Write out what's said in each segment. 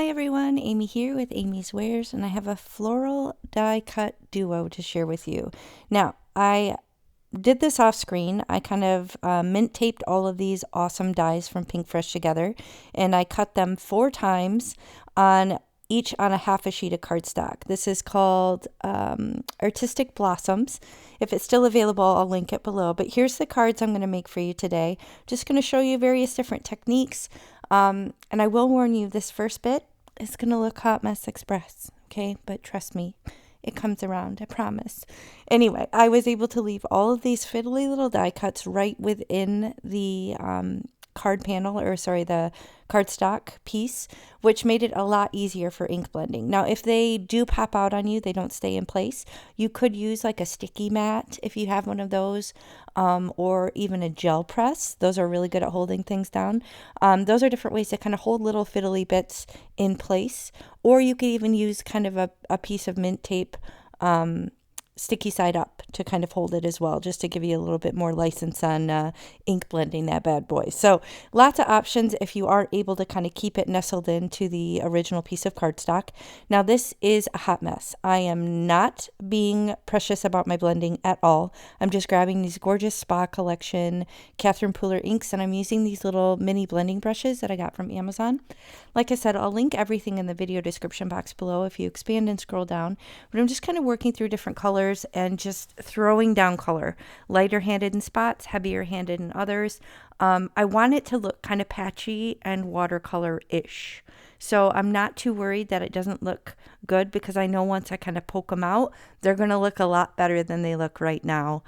Hi everyone, Amy here with amyswares, and I have a floral die cut duo to share with you. Now, I did this off screen. I kind of mint taped all of these awesome dies from Pinkfresh together, and I cut them 4 times on each on a half a sheet of cardstock. This is called Artistic Blossoms. If it's still available, I'll link it below. But here's the cards I'm going to make for you today. Just going to show you various different techniques. And I will warn you, this first bit is going to look Hot Mess Express, okay? But trust me, it comes around, I promise. Anyway, I was able to leave all of these fiddly little die cuts right within the card panel, or sorry, the cardstock piece, which made it a lot easier for ink blending. Now, if they do pop out on you, they don't stay in place. You could use like a sticky mat if you have one of those, or even a gel press. Those are really good at holding things down. Those are different ways to kind of hold little fiddly bits in place, or you could even use kind of a piece of mint tape, sticky side up to kind of hold it as well, just to give you a little bit more license on ink blending that bad boy. So lots of options if you are able to kind of keep it nestled into the original piece of cardstock. Now this is a hot mess. I am not being precious about my blending at all. I'm just grabbing these gorgeous Spa Collection Catherine Pooler inks, and I'm using these little mini blending brushes that I got from Amazon. Like I said, I'll link everything in the video description box below if you expand and scroll down, but I'm just kind of working through different colors and just throwing down color, lighter handed in spots, heavier handed in others. I want it to look kind of patchy and watercolor-ish. So I'm not too worried that it doesn't look good, because I know once I kind of poke them out, they're going to look a lot better than they look right now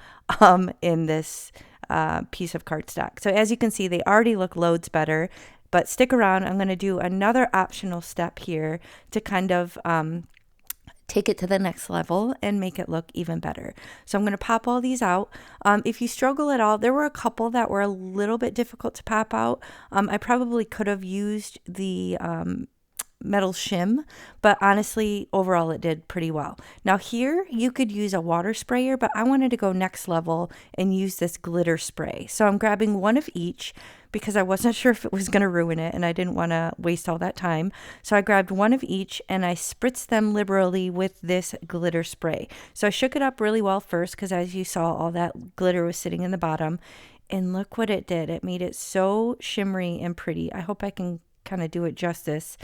in this piece of cardstock. So as you can see, they already look loads better, but stick around. I'm going to do another optional step here to kind of take it to the next level and make it look even better. So I'm going to pop all these out. If you struggle at all, there were a couple that were a little bit difficult to pop out. I probably could have used the metal shim, but honestly, overall it did pretty well. Now here you could use a water sprayer, but I wanted to go next level and use this glitter spray. So I'm grabbing one of each because I wasn't sure if it was going to ruin it, and I didn't want to waste all that time. So I grabbed one of each and I spritzed them liberally with this glitter spray. So I shook it up really well first, because as you saw, all that glitter was sitting in the bottom, and look what it did. It made it so shimmery and pretty. I hope I can kind of do it justice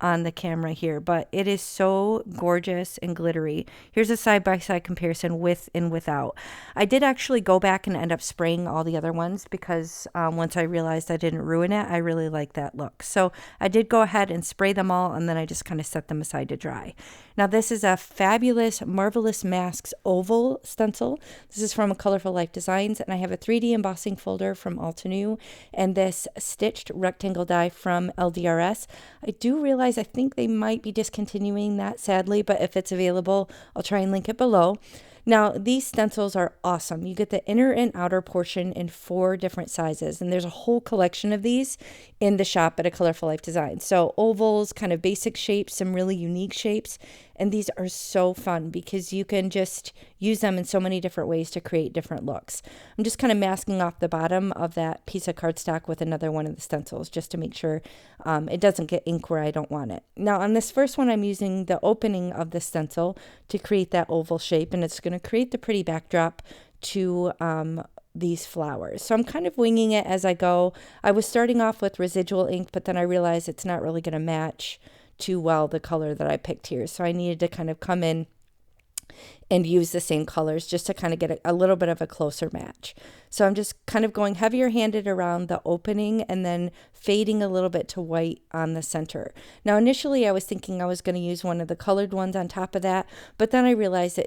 on the camera here, but it is so gorgeous and glittery. Here's a side-by-side comparison with and without. I did actually go back and end up spraying all the other ones, because once I realized I didn't ruin it, I really like that look. So I did go ahead and spray them all, and then I just kind of set them aside to dry. Now this is a fabulous Marvelous Masks oval stencil. This is from Colorful Life Designs, and I have a 3D embossing folder from Altenew and this stitched rectangle die from LDRS. I do realize I think they might be discontinuing that, sadly, but if it's available, I'll try and link it below. Now, these stencils are awesome. You get the inner and outer portion in 4 different sizes, and there's a whole collection of these in the shop at A Colorful Life Design. So ovals, kind of basic shapes, some really unique shapes, and these are so fun because you can just use them in so many different ways to create different looks. I'm just kind of masking off the bottom of that piece of cardstock with another one of the stencils just to make sure it doesn't get ink where I don't want it. Now on this first one, I'm using the opening of the stencil to create that oval shape, and it's going to create the pretty backdrop to these flowers. So I'm kind of winging it as I go. I was starting off with residual ink, but then I realized it's not really going to match too well the color that I picked here. So I needed to kind of come in and use the same colors just to kind of get a little bit of a closer match. So I'm just kind of going heavier handed around the opening and then fading a little bit to white on the center. Now initially I was thinking I was going to use one of the colored ones on top of that, but then I realized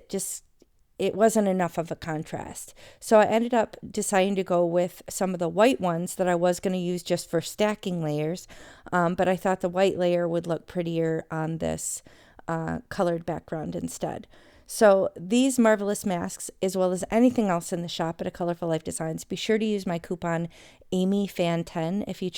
it wasn't enough of a contrast. So I ended up deciding to go with some of the white ones that I was going to use just for stacking layers, but I thought the white layer would look prettier on this colored background instead. So these Marvelous Masks, as well as anything else in the shop at A Colorful Life Designs, be sure to use my coupon Amy Fan 10 if you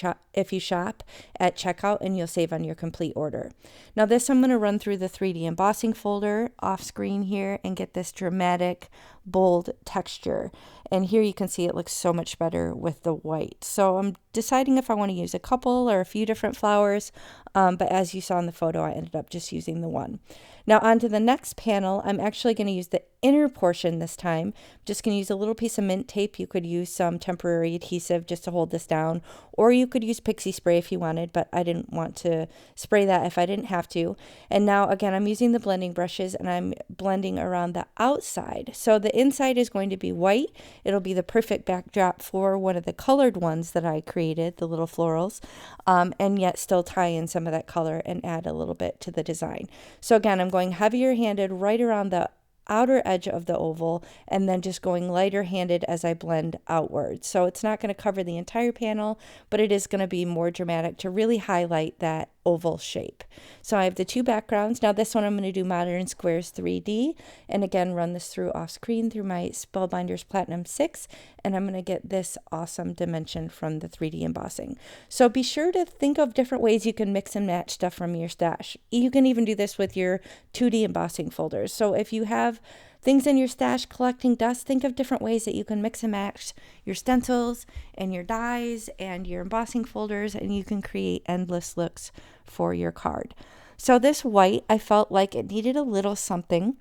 shop at checkout, and you'll save on your complete order. Now this I'm going to run through the 3D embossing folder off screen here and get this dramatic, bold texture. And here you can see it looks so much better with the white. So I'm deciding if I want to use a couple or a few different flowers, but as you saw in the photo, I ended up just using the one. Now on to the next panel, I'm actually going to use the inner portion this time. I'm just going to use a little piece of mint tape. You could use some temporary adhesive just to hold this down, or you could use pixie spray if you wanted, but I didn't want to spray that if I didn't have to. And now again, I'm using the blending brushes and I'm blending around the outside. So the inside is going to be white. It'll be the perfect backdrop for one of the colored ones that I created, the little florals, and yet still tie in some of that color and add a little bit to the design. So again, I'm going heavier handed right around the outer edge of the oval, and then just going lighter handed as I blend outwards. So it's not going to cover the entire panel, but it is going to be more dramatic to really highlight that oval shape. So I have the two backgrounds. Now this one I'm going to do Modern Squares 3D, and again run this through off screen through my Spellbinders Platinum 6, and I'm going to get this awesome dimension from the 3D embossing. So be sure to think of different ways you can mix and match stuff from your stash. You can even do this with your 2D embossing folders. So if you have things in your stash collecting dust, think of different ways that you can mix and match your stencils and your dies and your embossing folders, and you can create endless looks for your card. So this white, I felt like it needed a little something.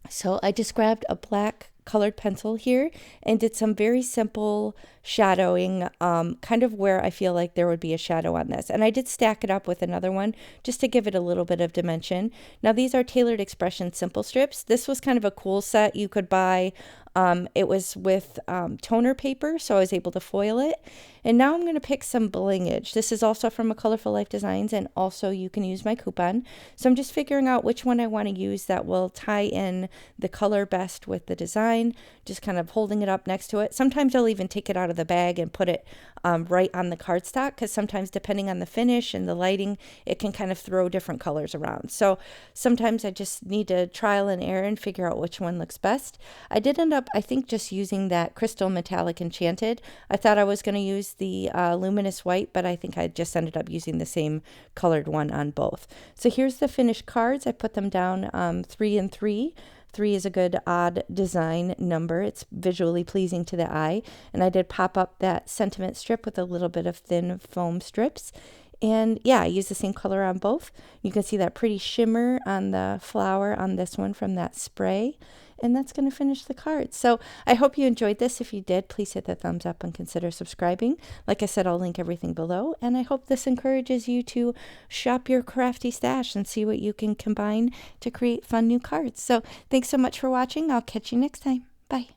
So I just grabbed a black colored pencil here and did some very simple shadowing, kind of where I feel like there would be a shadow on this. And I did stack it up with another one just to give it a little bit of dimension. Now these are Tailored Expression Simple Strips. This was kind of a cool set you could buy. It was with toner paper, so I was able to foil it. And now I'm going to pick some blingage. This is also from a Colorful Life Designs, and also you can use my coupon. So I'm just figuring out which one I want to use that will tie in the color best with the design, just kind of holding it up next to it. Sometimes I'll even take it out of the bag and put it right on the cardstock, because sometimes depending on the finish and the lighting, it can kind of throw different colors around. So sometimes I just need to trial and error and figure out which one looks best. I did end up, I think, just using that Crystal Metallic Enchanted. I thought I was going to use the luminous white, but I think I just ended up using the same colored one on both. So here's the finished cards. I put them down 3 and 3. 3 is a good odd design number. It's visually pleasing to the eye. And I did pop up that sentiment strip with a little bit of thin foam strips. And yeah, I used the same color on both. You can see that pretty shimmer on the flower on this one from that spray. And that's going to finish the card. So I hope you enjoyed this. If you did, please hit the thumbs up and consider subscribing. Like I said, I'll link everything below. And I hope this encourages you to shop your crafty stash and see what you can combine to create fun new cards. So thanks so much for watching. I'll catch you next time. Bye.